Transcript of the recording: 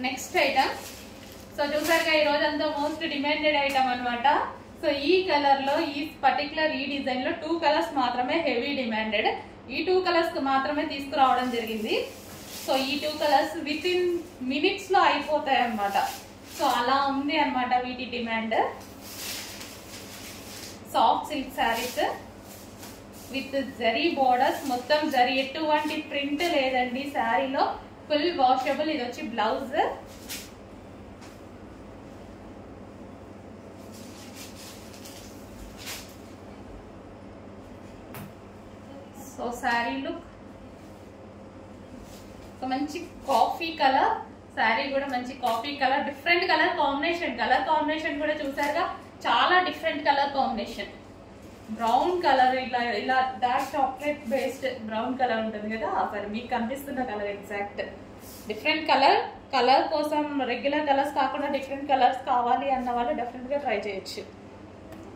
Next item so చూసారుగా ఈ రోజంతా మోస్ట్ డిమాండెడ్ ఐటమ్ అన్నమాట. సో ఈ కలర్ లో ఈ పర్టికులర్ ఈ డిజైన్ లో 2 కలర్స్ మాత్రమే హెవీ డిమాండెడ్. ఈ 2 కలర్స్ మాత్రమే తీసుకురావడం జరిగింది. సో ఈ 2 కలర్స్ విత్ ఇన్ మినిట్స్ లో అయిపోతాయి అన్నమాట. సో అలా ఉంది అన్నమాట వీటి demand. Soft silk saris with zari borders, మొత్తం జరీ, ఎటువంటి ప్రింట్ లేదండి శారీలో, ఫుల్ వాషబుల్. ఇది వచ్చి blouse. So sari look so మంచి కాఫీ కలర్ శారీ కూడా మంచి coffee colour, different colour combination కూడా చూసారుగా, చాలా different colour combination. Brown colour, ఇలా dark chocolate based brown colour ఉంటుంది కదా, సరే మీకు కనిపిస్తున్న కలర్ ఎగ్జాక్ట్ డిఫరెంట్ కలర్ కోసం రెగ్యులర్ కలర్స్ కాకుండా డిఫరెంట్ కలర్స్ కావాలి అన్న వాళ్ళు డెఫినెట్ గా ట్రై చేయొచ్చు.